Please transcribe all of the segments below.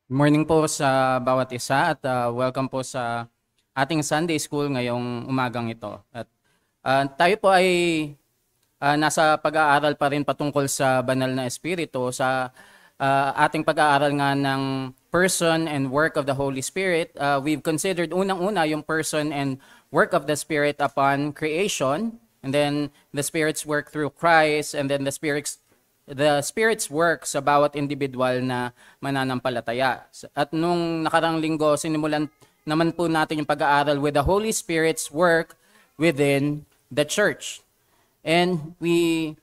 Morning po sa bawat isa at welcome po sa ating Sunday School ngayong umagang ito. At tayo po ay nasa pag-aaral pa rin patungkol sa banal na espiritu sa ating pag-aaral nga ng person and work of the Holy Spirit. We've considered unang-una yung person and work of the Spirit upon creation, and then the Spirit's work through Christ, and then the Spirit's work sa bawat individual na mananampalataya. At nung nakarang linggo, sinimulan naman po natin yung pag-aaral with the Holy Spirit's work within the church. And we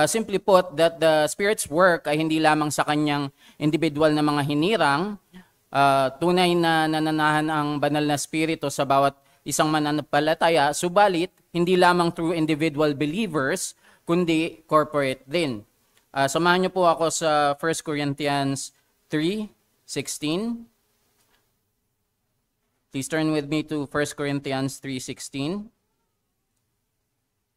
simply put that the Spirit's work ay hindi lamang sa kanyang individual na mga hinirang, tunay na nananahan ang banal na Espiritu sa bawat isang mananampalataya, subalit hindi lamang through individual believers, kundi corporate din. Samahan niyo po ako sa 1 Corinthians 3:16. Please turn with me to 1 Corinthians 3:16.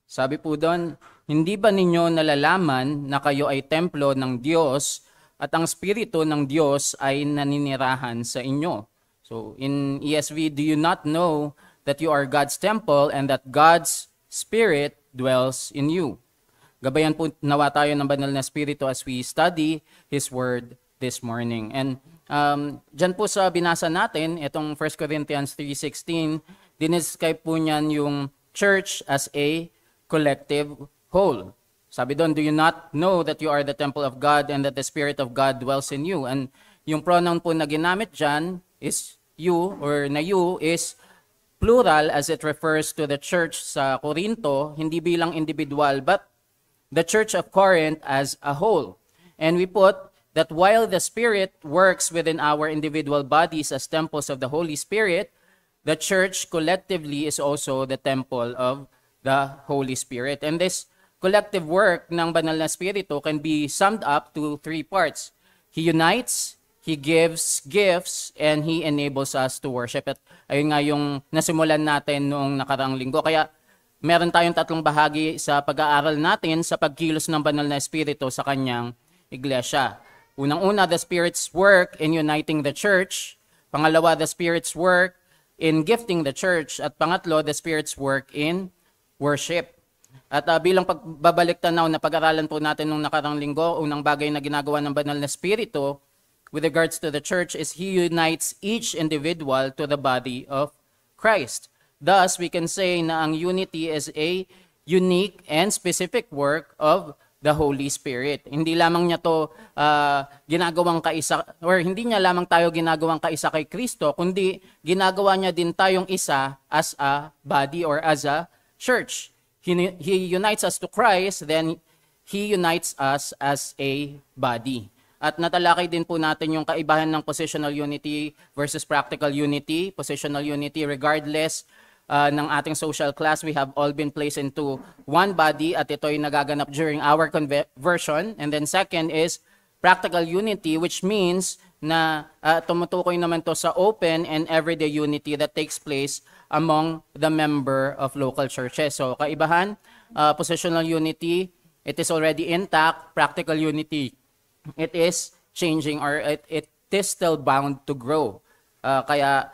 Sabi po doon, hindi ba ninyo nalalaman na kayo ay templo ng Diyos at ang Espiritu ng Diyos ay naninirahan sa inyo? So in ESV, do you not know that you are God's temple and that God's Spirit dwells in you? Gabayan po nawa tayo ng banal na Espiritu as we study His Word this morning. And dyan po sa binasa natin, itong 1 Corinthians 3:16, dinescribe po niyan yung church as a collective whole. Sabi doon, do you not know that you are the temple of God and that the Spirit of God dwells in you? And yung pronoun po na ginamit dyan is you, or na you is plural as it refers to the church sa Corinto, hindi bilang individual, but the church of Corinth as a whole. And we put that while the Spirit works within our individual bodies as temples of the Holy Spirit, the church collectively is also the temple of the Holy Spirit. And this collective work ng banal na Espiritu can be summed up to three parts. He unites, He gives gifts, and He enables us to worship. At ayun nga yung nasimulan natin noong nakarang linggo. Kaya meron tayong tatlong bahagi sa pag-aaral natin sa pagkilos ng banal na Espiritu sa kanyang iglesia. Unang-una, the Spirit's work in uniting the church. Pangalawa, the Spirit's work in gifting the church. At pangatlo, the Spirit's work in worship. At bilang pagbabalik tanaw na pag-aralan po natin nung nakarang linggo, unang bagay na ginagawa ng banal na Espiritu with regards to the church is He unites each individual to the body of Christ. Thus, we can say na ang unity is a unique and specific work of the Holy Spirit. Hindi lamang niya to ginagawang kaisa, or hindi niya lamang tayo ginagawang kaisa kay Kristo, kundi ginagawa niya din tayong isa as a body or as a church. He unites us to Christ, then He unites us as a body. At natalakay din po natin yung kaibahan ng positional unity versus practical unity. Positional unity, regardless ng ating social class, we have all been placed into one body at ito'y nagaganap during our conversion. And then second is practical unity, which means na tumutukoy naman to sa open and everyday unity that takes place among the member of local churches. So kaibahan, positional unity, it is already intact. Practical unity, it is changing, or it is still bound to grow. Kaya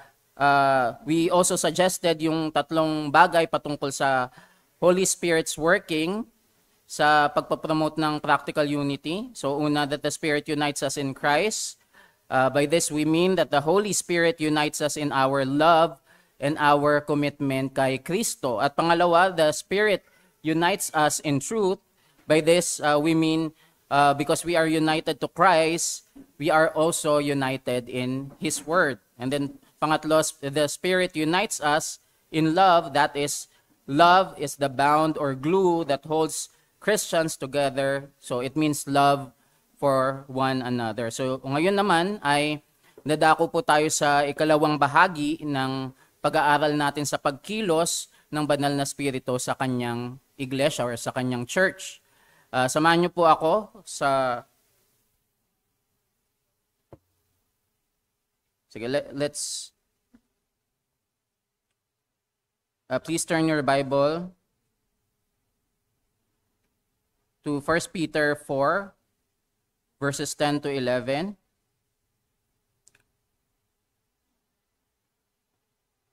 we also suggested yung tatlong bagay patungkol sa Holy Spirit's working sa pagpapromote ng practical unity. So una, that the Spirit unites us in Christ. By this we mean that the Holy Spirit unites us in our love and our commitment kay Kristo. At pangalawa, the Spirit unites us in truth. By this we mean because we are united to Christ, we are also united in His Word. And then pangatlo, the Spirit unites us in love. That is, love is the bound or glue that holds Christians together. So it means love for one another. So ngayon naman ay nadako po tayo sa ikalawang bahagi ng pag-aaral natin sa pagkilos ng banal na Espiritu sa kanyang iglesia or sa kanyang church. Samahan niyo po ako sa... Sige, let's... please turn your Bible to 1 Peter 4, verses 10 to 11.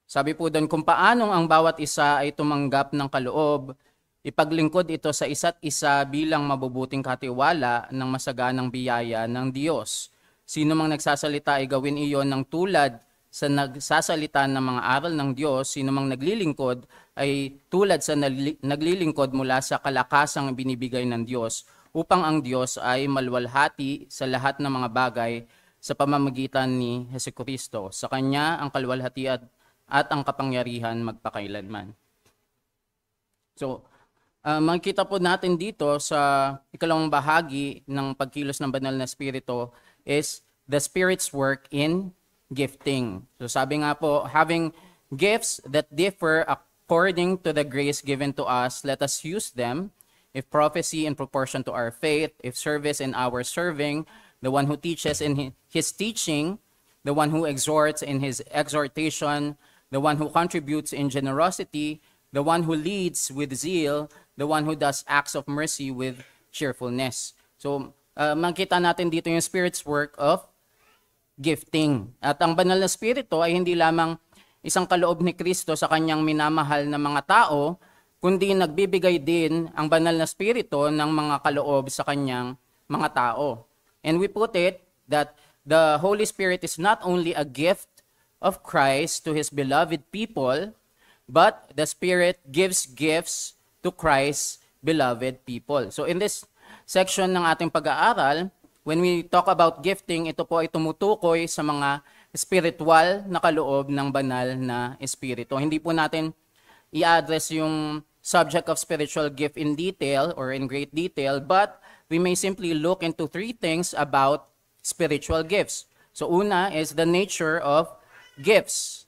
Sabi po doon, kung paanong ang bawat isa ay tumanggap ng kaloob, ipaglingkod ito sa isa't isa bilang mabubuting katiwala ng masaganang biyaya ng Diyos. Sino mang nagsasalita ay gawin iyon ng tulad sa nagsasalita ng mga aral ng Diyos. Sino mang naglilingkod ay tulad sa naglilingkod mula sa kalakasang binibigay ng Diyos, upang ang Diyos ay maluwalhati sa lahat ng mga bagay sa pamamagitan ni Jesucristo. Sa Kanya ang kaluwalhatian at ang kapangyarihan magpakailanman. So, makikita po natin dito sa ikalawang bahagi ng pagkilos ng banal na Espiritu is the Spirit's work in gifting. So sabi nga po, having gifts that differ according to the grace given to us, let us use them. If prophecy in proportion to our faith, if service in our serving, the one who teaches in his teaching, the one who exhorts in his exhortation, the one who contributes in generosity, the one who leads with zeal, the one who does acts of mercy with cheerfulness. So, makita natin dito yung Spirit's work of gifting. At ang banal na Espiritu ay hindi lamang isang kaloob ni Kristo sa kanyang minamahal na mga tao, kundi nagbibigay din ang banal na Espiritu ng mga kaloob sa kanyang mga tao. And we put it that the Holy Spirit is not only a gift of Christ to His beloved people, but the Spirit gives gifts to Christ's beloved people. So in this section ng ating pag-aaral, when we talk about gifting, ito po ay tumutukoy sa mga spiritual na kaloob ng banal na Espiritu. Hindi po natin i-address yung subject of spiritual gift in detail or in great detail, but we may simply look into three things about spiritual gifts. So una is the nature of gifts.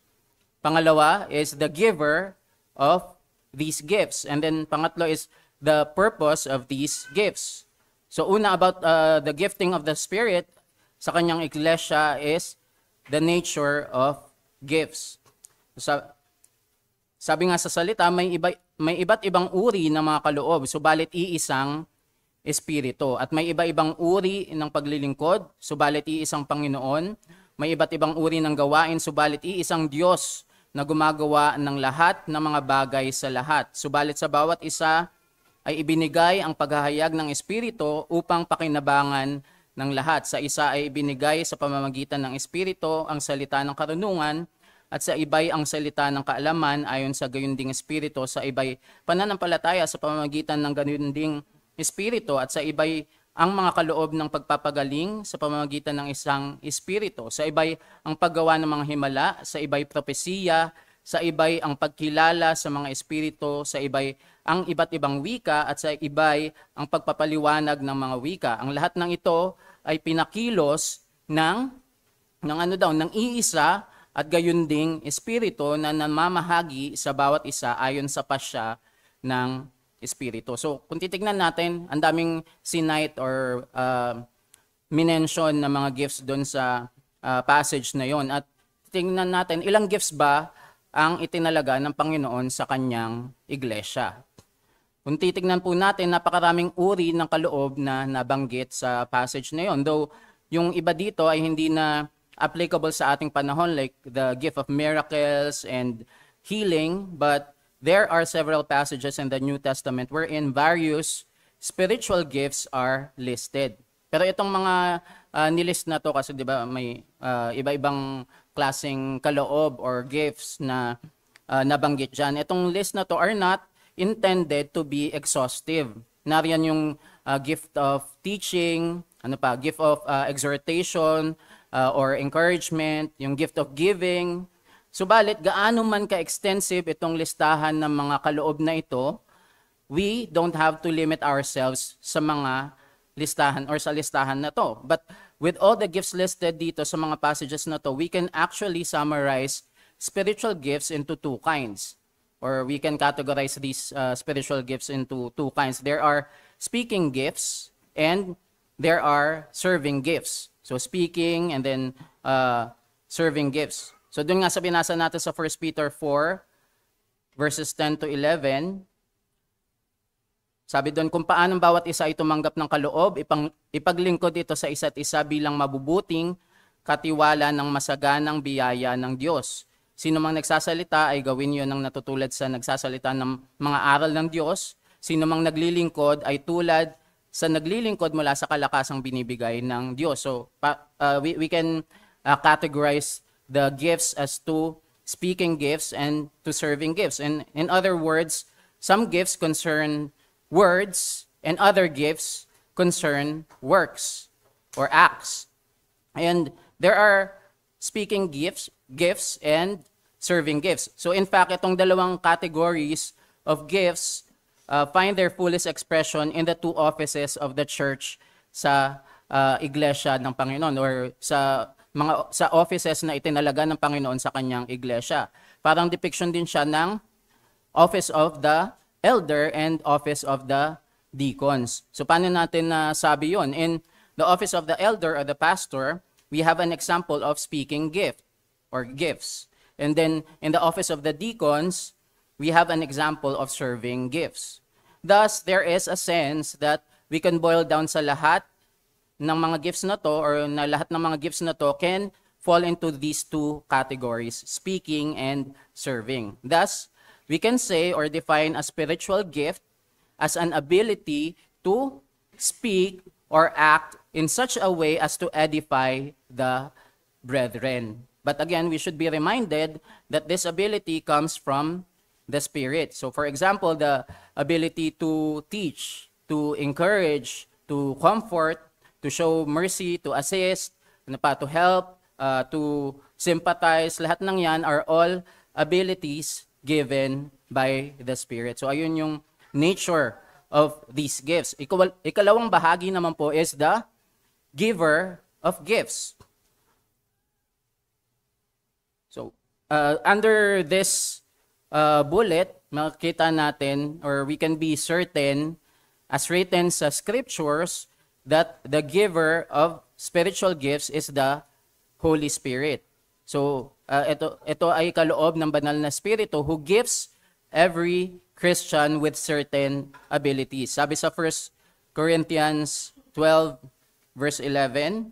Pangalawa is the giver of these gifts. And then pangatlo is the purpose of these gifts. So una about the gifting of the Spirit sa kanyang iglesia is the nature of gifts. Sabi nga sa salita, may iba't ibang uri ng mga kaloob, subalit iisang Espiritu. At may iba-ibang uri ng paglilingkod, subalit iisang Panginoon. May iba't ibang uri ng gawain, subalit iisang Diyos na gumagawa ng lahat ng mga bagay sa lahat. Subalit sa bawat isa ay ibinigay ang paghahayag ng Espiritu upang pakinabangan ng lahat. Sa isa ay ibinigay sa pamamagitan ng Espiritu ang salita ng karunungan, at sa iba'y ang salita ng kaalaman ayon sa gayon ding Espiritu, sa iba'y pananampalataya sa pamamagitan ng gayon ding Espiritu, at sa iba'y ang mga kaloob ng pagpapagaling sa pamamagitan ng isang Espiritu. Sa iba'y ang paggawa ng mga himala, sa iba'y propesiya, sa iba'y ang pagkilala sa mga Espiritu, sa iba'y ang iba't ibang wika, at sa iba'y ang pagpapaliwanag ng mga wika. Ang lahat ng ito ay pinakilos ng iisa at gayon ding Espiritu na namamahagi sa bawat isa ayon sa pasya ng Espiritu. So, kung titignan natin, ang daming sinite or minention na mga gifts doon sa passage na yon. At tingnan natin, ilang gifts ba ang itinalaga ng Panginoon sa kanyang iglesia? Kung titignan po natin, napakaraming uri ng kaloob na nabanggit sa passage na yon. Though, yung iba dito ay hindi na applicable sa ating panahon, like the gift of miracles and healing, but there are several passages in the New Testament wherein various spiritual gifts are listed. Pero itong mga nilist na to kasi 'di ba may iba-ibang klaseng kaloob or gifts na nabanggit diyan. Itong list na to are not intended to be exhaustive. Nariyan yung gift of teaching, gift of exhortation or encouragement, yung gift of giving. Subalit, gaano man ka-extensive itong listahan ng mga kaloob na ito, we don't have to limit ourselves sa mga listahan or sa listahan na to. But with all the gifts listed dito sa mga passages na to, we can actually summarize spiritual gifts into two kinds. Or we can categorize these spiritual gifts into two kinds. There are speaking gifts and there are serving gifts. So speaking and then serving gifts. So doon nga sa binasa natin sa 1 Peter 4, verses 10 to 11, sabi doon, kung paano bawat isa ay tumanggap ng kaloob, ipaglingkod ito sa isa't isa bilang mabubuting katiwala ng masaganang biyaya ng Diyos. Sino mang nagsasalita ay gawin yon ng natutulad sa nagsasalita ng mga aral ng Diyos. Sino mang naglilingkod ay tulad sa naglilingkod mula sa kalakasang binibigay ng Diyos. So we can categorize the gifts as to speaking gifts and to serving gifts. And in other words, some gifts concern words and other gifts concern works or acts. And there are speaking gifts and serving gifts. So in fact, itong dalawang categories of gifts find their fullest expression in the two offices of the church sa iglesia ng Panginoon, or sa offices na itinalaga ng Panginoon sa kanyang iglesia. Parang depiction din siya ng office of the elder and office of the deacons. So paano natin nasabi yon? In the office of the elder or the pastor, we have an example of speaking gift or gifts. And then in the office of the deacons, we have an example of serving gifts. Thus, there is a sense that we can boil down sa lahat ng mga gifts na to, or na lahat ng mga gifts na to can fall into these two categories, speaking and serving. Thus, we can say or define a spiritual gift as an ability to speak or act in such a way as to edify the brethren. But again, we should be reminded that this ability comes from the Spirit. So for example, the ability to teach, to encourage, to comfort, to show mercy, to assist, to help, to sympathize, lahat ng yan are all abilities given by the Spirit. So ayun yung nature of these gifts. Ikalawang bahagi naman po is the giver of gifts. So, under this bullet, makikita natin, or we can be certain, as written sa scriptures, that the giver of spiritual gifts is the Holy Spirit. So, ito ay kaloob ng banal na Espiritu who gives every Christian with certain abilities. Sabi sa 1 Corinthians 12, verse 11,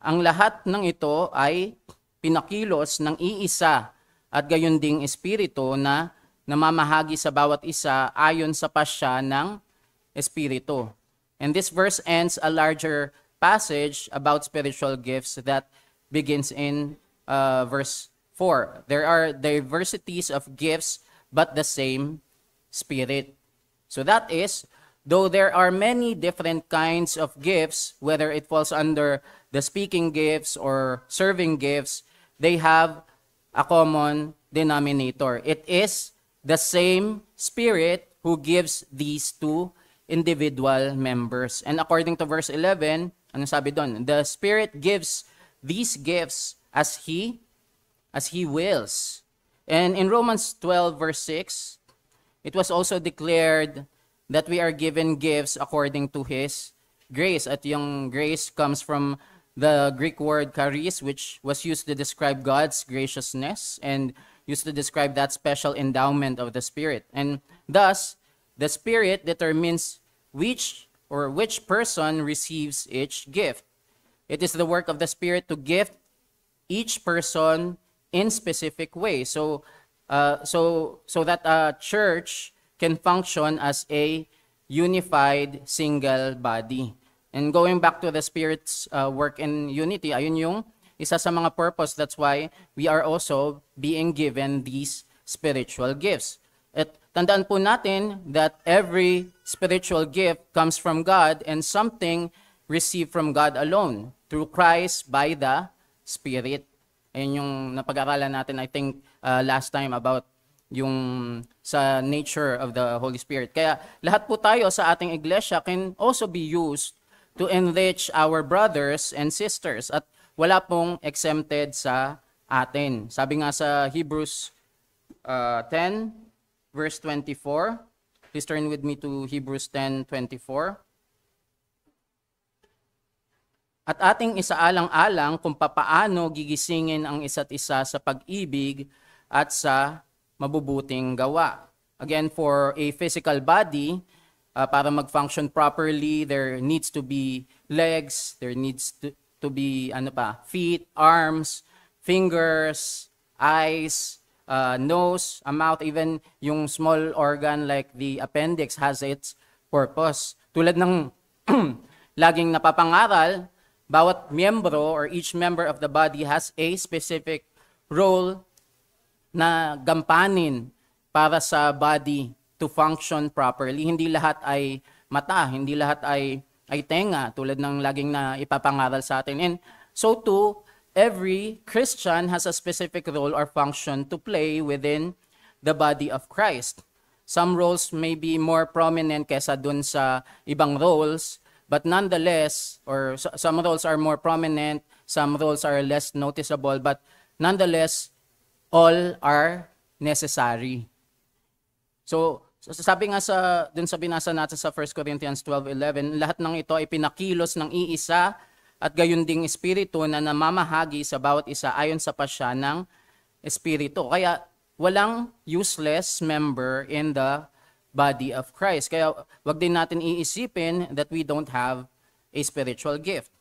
ang lahat ng ito ay pinakilos ng iisa at gayon ding Espiritu na namamahagi sa bawat isa ayon sa pasya ng Espiritu. And this verse ends a larger passage about spiritual gifts that begins in verse 4. There are diversities of gifts but the same Spirit. So that is, though there are many different kinds of gifts, whether it falls under the speaking gifts or serving gifts, they have a common denominator. It is the same Spirit who gives these to individual members. And according to verse 11, ano sabi doon? The Spirit gives these gifts as He wills. And in Romans 12, verse 6, it was also declared that we are given gifts according to His grace. At yung grace comes from the Greek word charis, which was used to describe God's graciousness and used to describe that special endowment of the Spirit. And thus, the Spirit determines which person receives each gift. It is the work of the Spirit to gift each person in specific way. So that a church can function as a unified single body. And going back to the Spirit's work in unity, ayun yung isa sa mga purpose. That's why we are also being given these spiritual gifts. At tandaan po natin that every spiritual gift comes from God and something received from God alone through Christ by the Spirit. Ayun yung napag-aralan natin, I think, last time about yung sa nature of the Holy Spirit. Kaya lahat po tayo sa ating iglesia can also be used to enrich our brothers and sisters. At wala pong exempted sa atin. Sabi nga sa Hebrews 10, verse 24. Please turn with me to Hebrews 10:24. At ating isaalang-alang kung papaano gigisingin ang isa't isa sa pag-ibig at sa mabubuting gawa. Again, for a physical body, para mag-function properly, there needs to be legs, there needs to be feet, arms, fingers, eyes, nose, a mouth, even yung small organ like the appendix has its purpose. Tulad ng laging napapangaral, bawat miyembro or each member of the body has a specific role na gampanin para sa body to function properly. Hindi lahat ay mata, hindi lahat ay tenga, tulad ng laging na ipapangaral sa atin. And so too, every Christian has a specific role or function to play within the body of Christ. Some roles may be more prominent kesa dun sa ibang roles, but nonetheless, or some roles are more prominent, some roles are less noticeable, but nonetheless, all are necessary. So sabi nga dun sa binasa natin sa 1 Corinthians 12:11, lahat ng ito ay pinakilos ng iisa at gayon ding espiritu na namamahagi sa bawat isa ayon sa pasya ng espiritu. Kaya walang useless member in the body of Christ. Kaya wag din natin iisipin that we don't have a spiritual gift.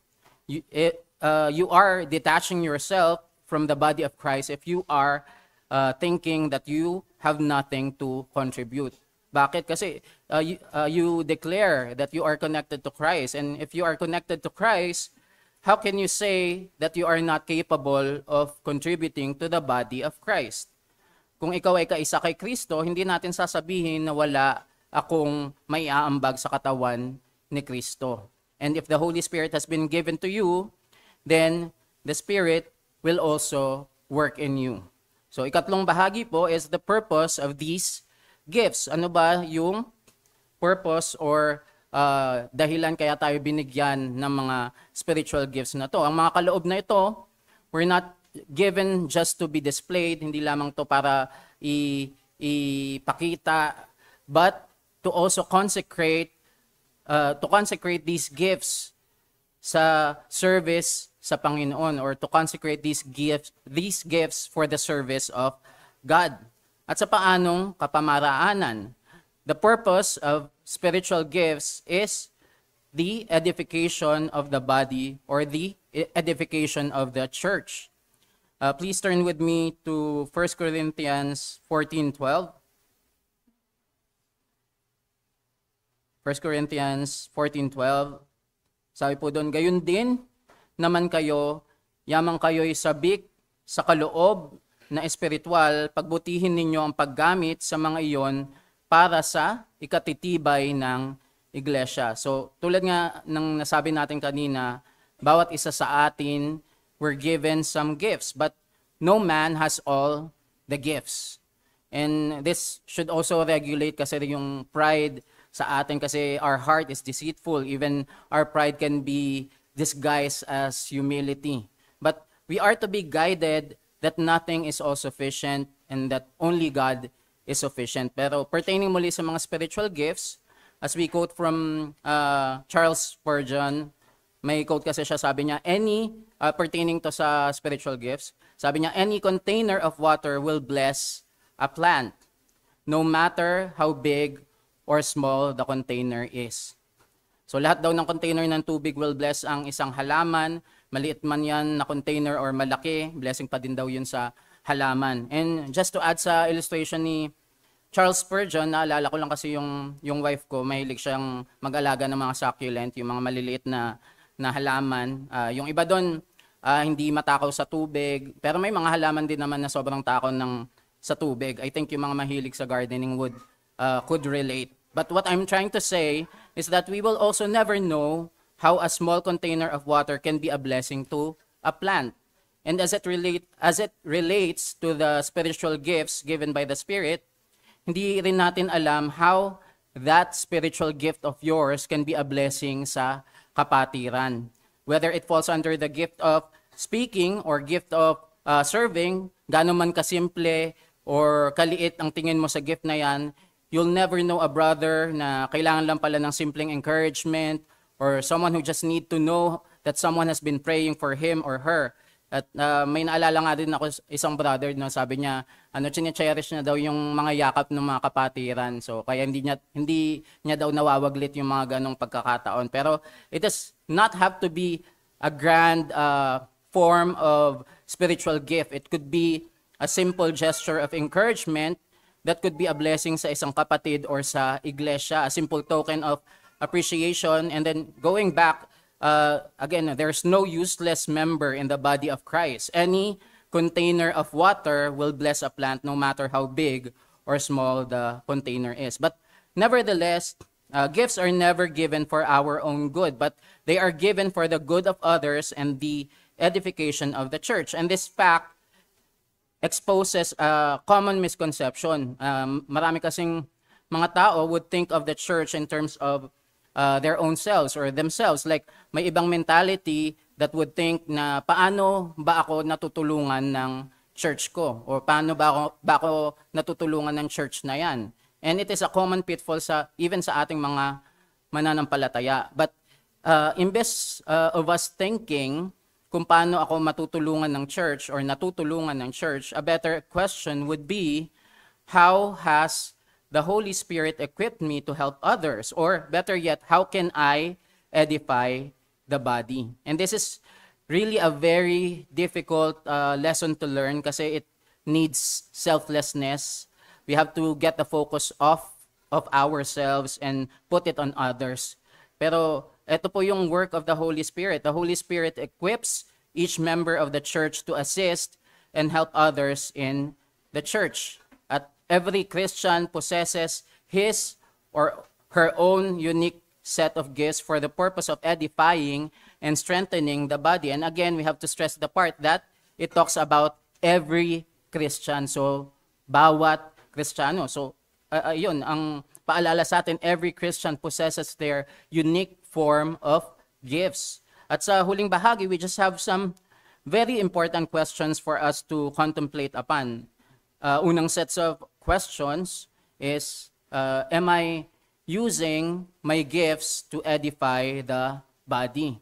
You are detaching yourself from the body of Christ if you are thinking that you have nothing to contribute. Bakit? Kasi you declare that you are connected to Christ. And if you are connected to Christ, how can you say that you are not capable of contributing to the body of Christ? Kung ikaw ay kaisa kay Kristo, hindi natin sasabihin na wala akong may aambag sa katawan ni Kristo. And if the Holy Spirit has been given to you, then the Spirit will also work in you. So ikatlong bahagi po is the purpose of these gifts. Ano ba yung purpose or dahilan kaya tayo binigyan ng mga spiritual gifts na to? Ang mga kaloob na ito, we're not given just to be displayed, hindi lamang to para ipakita, but to also consecrate these gifts sa service sa Panginoon, or to consecrate these gifts for the service of God. At sa paanong kapamaraanan, the purpose of spiritual gifts is the edification of the body or the edification of the church. Please turn with me to 1 Corinthians 14:12. 1 Corinthians 14:12. Sabi po doon, gayon din naman kayo, yamang kayo'y sabik sa kaloob na espiritual, pagbutihin ninyo ang paggamit sa mga iyon para sa ikatitibay ng iglesia. So, tulad nga ng nasabi natin kanina, bawat isa sa atin, we're given some gifts, but no man has all the gifts. And this should also regulate kasi yung pride sa atin, kasi our heart is deceitful. Even our pride can be disguised as humility. But we are to be guided that nothing is all sufficient and that only God is sufficient. Pero pertaining muli sa mga spiritual gifts, as we quote from Charles Spurgeon, may quote kasi siya, sabi niya, pertaining to sa spiritual gifts, sabi niya, any container of water will bless a plant, no matter how big or small the container is. So lahat daw ng container ng tubig will bless ang isang halaman, maliit man yan na container or malaki, blessing pa din daw yun sa halaman. And just to add sa illustration ni Charles Spurgeon, naalala ko lang kasi yung wife ko, mahilig siyang mag-alaga ng mga succulent, yung mga maliliit na halaman. Yung iba doon, hindi matakaw sa tubig, pero may mga halaman din naman na sobrang takaw sa tubig. I think yung mga mahilig sa gardening could relate. But what I'm trying to say is that we will also never know how a small container of water can be a blessing to a plant. And as it relates to the spiritual gifts given by the Spirit, hindi rin natin alam how that spiritual gift of yours can be a blessing sa kapatiran. Whether it falls under the gift of speaking or gift of serving, gaano man kasimple or kaliit ang tingin mo sa gift na yan, you'll never know a brother na kailangan lang pala ng simpleng encouragement, or someone who just need to know that someone has been praying for him or her. At may naalala nga din ako isang brother na sabi niya, chine-cherish niya daw yung mga yakap ng mga kapatiran. So kaya hindi niya daw nawawaglit yung mga ganong pagkakataon. Pero it does not have to be a grand form of spiritual gift. It could be a simple gesture of encouragement that could be a blessing sa isang kapatid or sa iglesia, a simple token of appreciation. And then going back, again, there's no useless member in the body of Christ. Any container of water will bless a plant no matter how big or small the container is. But nevertheless, gifts are never given for our own good, but they are given for the good of others and the edification of the church. And this fact exposes a common misconception. Marami kasing mga tao would think of the church in terms of their own selves or themselves. Like may ibang mentality that would think na paano ba ako natutulungan ng church ko? Or paano ba ako natutulungan ng church na yan? And it is a common pitfall even sa ating mga mananampalataya. But imbes of us thinking kung paano ako matutulungan ng church or natutulungan ng church, a better question would be, how has the Holy Spirit equipped me to help others? Or better yet, how can I edify the body? And this is really a very difficult lesson to learn kasi it needs selflessness. We have to get the focus off of ourselves and put it on others. Pero ito po yung work of the Holy Spirit. The Holy Spirit equips each member of the church to assist and help others in the church. At every Christian possesses his or her own unique set of gifts for the purpose of edifying and strengthening the body. And again, we have to stress the part that it talks about every Christian. So, bawat Kristiyano. So, yun, ang paalala sa atin, every Christian possesses their unique form of gifts. At sa huling bahagi, we just have some very important questions for us to contemplate upon. Unang sets of questions is, am I using my gifts to edify the body?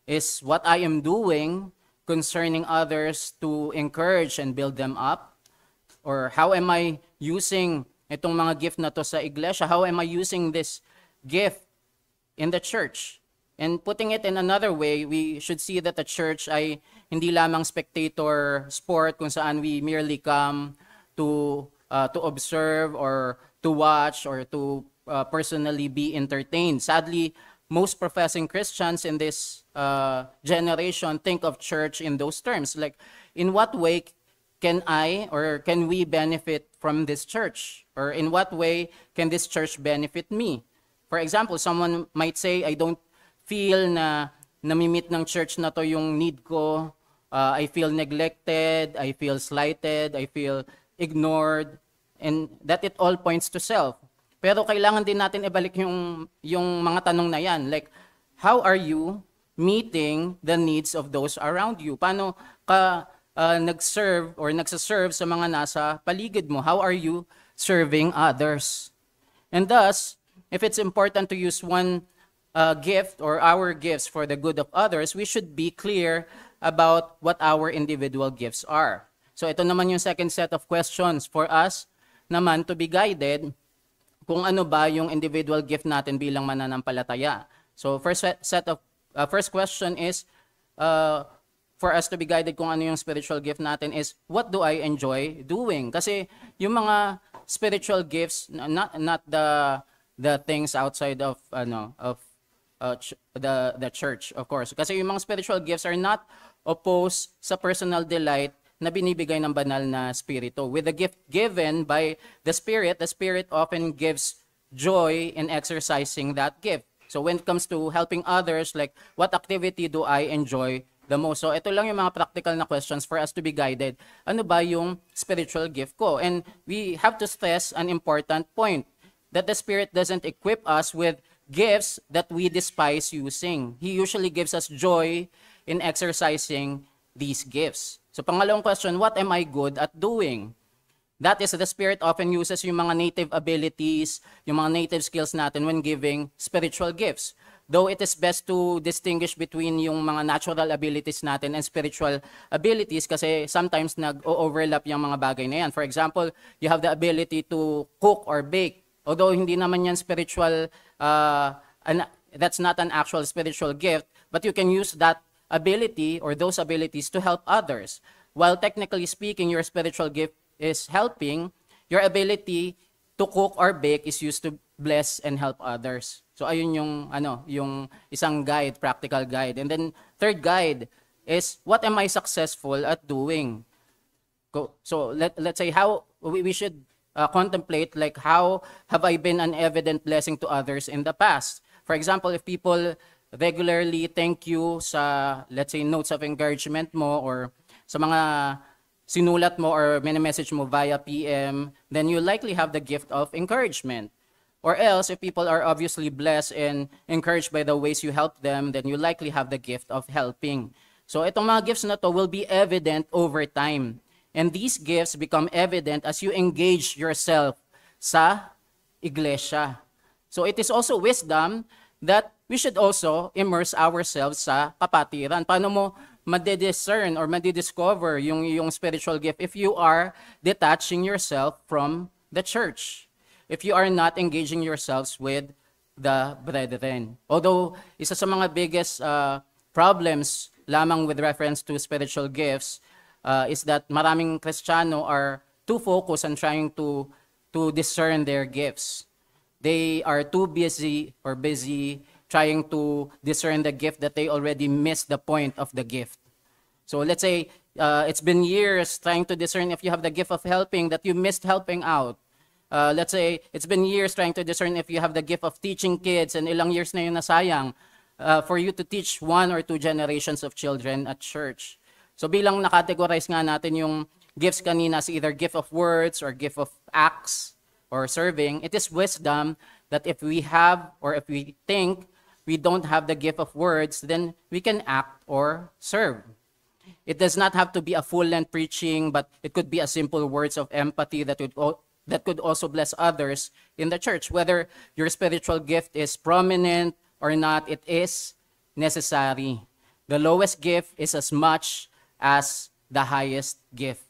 Is what I am doing concerning others to encourage and build them up? Or how am I using itong mga gift na to sa iglesia? How am I using this gift in the church? And putting it in another way, we should see that the church ay hindi lamang spectator sport kung saan we merely come to observe or to watch or to personally be entertained. Sadly, most professing Christians in this generation think of church in those terms. Like, in what way can I or can we benefit from this church? Or in what way can this church benefit me? For example, someone might say, I don't feel na namimit ng church na to yung need ko. I feel neglected, I feel slighted, I feel ignored, and that it all points to self. Pero kailangan din natin ibalik yung mga tanong na yan. Like, how are you meeting the needs of those around you? Paano ka nag-serve or nagsaserve sa mga nasa paligid mo? How are you serving others? And thus, if it's important to use one gift or our gifts for the good of others, we should be clear about what our individual gifts are. So ito naman yung second set of questions for us naman to be guided kung ano ba yung individual gift natin bilang mananampalataya. So first question is, for us to be guided kung ano yung spiritual gift natin is, what do I enjoy doing? Kasi yung mga spiritual gifts, not the things outside of the church, of course. Kasi yung mga spiritual gifts are not opposed sa personal delight na binibigay ng banal na spirito. With the gift given by the Spirit often gives joy in exercising that gift. So when it comes to helping others, like, what activity do I enjoy the most? So ito lang yung mga practical na questions for us to be guided. Ano ba yung spiritual gift ko? And we have to stress an important point, that the Spirit doesn't equip us with gifts that we despise using. He usually gives us joy in exercising these gifts. So pangalawang question, what am I good at doing? That is, the Spirit often uses yung mga native abilities, yung mga native skills natin when giving spiritual gifts. Though it is best to distinguish between yung mga natural abilities natin and spiritual abilities kasi sometimes nag-overlap yung mga bagay na yan. For example, you have the ability to cook or bake. Although hindi naman yan spiritual, that's not an actual spiritual gift, but you can use that ability or those abilities to help others. while technically speaking, your spiritual gift is helping, your ability to cook or bake is used to bless and help others. So ayun yung isang guide, practical guide. And then third guide is, what am I successful at doing? So let's say how we should contemplate, like, how have I been an evident blessing to others in the past? For example, if people regularly thank you sa, let's say, notes of encouragement mo, or sa mga sinulat mo or message mo via PM, then you likely have the gift of encouragement. Or else, if people are obviously blessed and encouraged by the ways you help them, then you likely have the gift of helping. So itong mga gifts na to will be evident over time. And these gifts become evident as you engage yourself sa iglesia. So it is also wisdom that we should also immerse ourselves sa kapatiran. Paano mo madidiscern or madidiscover yung spiritual gift if you are detaching yourself from the church? If you are not engaging yourselves with the brethren. Although, isa sa mga biggest problems lamang with reference to spiritual gifts is that maraming Kristiyano are too focused on trying to discern their gifts. They are too busy trying to discern the gift that they already missed the point of the gift. So let's say it's been years trying to discern if you have the gift of helping, that you missed helping out. Let's say it's been years trying to discern if you have the gift of teaching kids, and ilang years na yun nasayang for you to teach 1 or 2 generations of children at church. So bilang nakategorize nga natin yung gifts kanina as either gift of words or gift of acts or serving, it is wisdom that if we have, or if we think we don't have the gift of words, then we can act or serve. It does not have to be a full-length preaching, but it could be a simple words of empathy that could also bless others in the church. Whether your spiritual gift is prominent or not, it is necessary. The lowest gift is as much as the highest gift.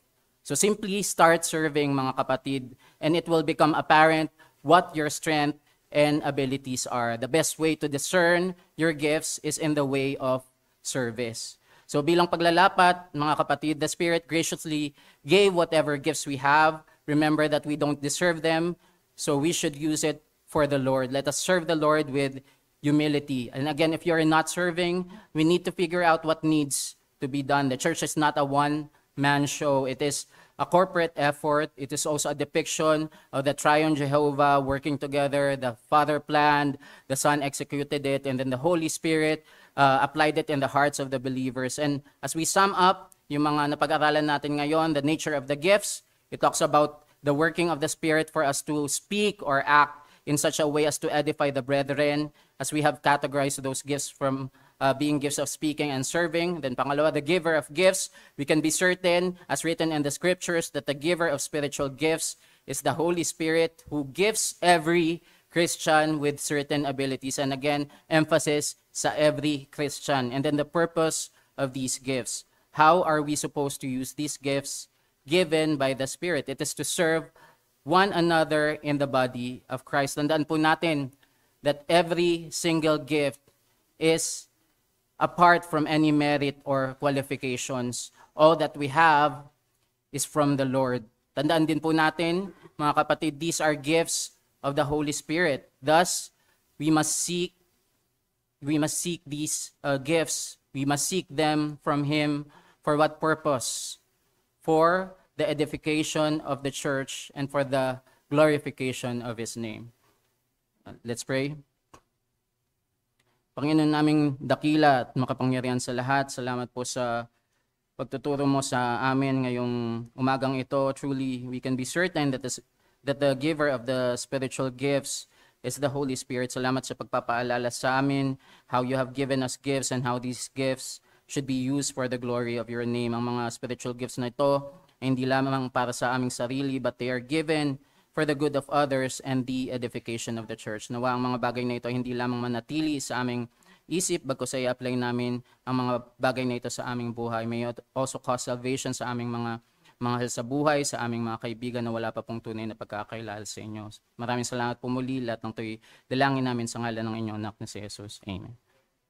So simply start serving, mga kapatid, and it will become apparent what your strength and abilities are. The best way to discern your gifts is in the way of service. So bilang paglalapat, mga kapatid, the Spirit graciously gave whatever gifts we have. Remember that we don't deserve them, so we should use it for the Lord. Let us serve the Lord with humility. And again, if you're not serving, we need to figure out what needs to be done. The church is not a one-man show. It is a corporate effort. It is also a depiction of the triune Jehovah working together. The Father planned, the Son executed it, and then the Holy Spirit applied it in the hearts of the believers. And as we sum up yung mga napag-aralan natin ngayon, the nature of the gifts, it talks about the working of the Spirit for us to speak or act in such a way as to edify the brethren, as we have categorized those gifts from being gifts of speaking and serving. Then pangalawa, the giver of gifts. We can be certain, as written in the scriptures, that the giver of spiritual gifts is the Holy Spirit, who gives every Christian with certain abilities. And again, emphasis sa every Christian. And then the purpose of these gifts. How are we supposed to use these gifts given by the Spirit? It is to serve one another in the body of Christ. Tandaan po natin that every single gift is apart from any merit or qualifications. All that we have is from the Lord. Tandaan din po natin, mga kapatid, these are gifts of the Holy Spirit. Thus, we must seek these gifts. We must seek them from Him. For what purpose? For the edification of the church and for the glorification of His name. Let's pray. Panginoon naming dakila at makapangyarihan sa lahat, salamat po sa pagtuturo mo sa amin ngayong umagang ito. Truly, we can be certain that the giver of the spiritual gifts is the Holy Spirit. Salamat sa pagpapaalala sa amin, how you have given us gifts and how these gifts should be used for the glory of your name. Ang mga spiritual gifts na ito ay hindi lamang para sa aming sarili, but they are given for the good of others and the edification of the church. Nawa ang mga bagay na ito hindi lamang manatili sa aming isip, bagkus ay apply namin ang mga bagay na ito sa aming buhay. May also cause salvation sa aming mga mahal sa buhay, sa aming mga kaibigan na wala pa pong tunay na pagkakailala sa inyo. Maraming salamat po muli. Lahat ng ito'y dalangin namin sa ngalan ng inyong anak na si Jesus. Amen.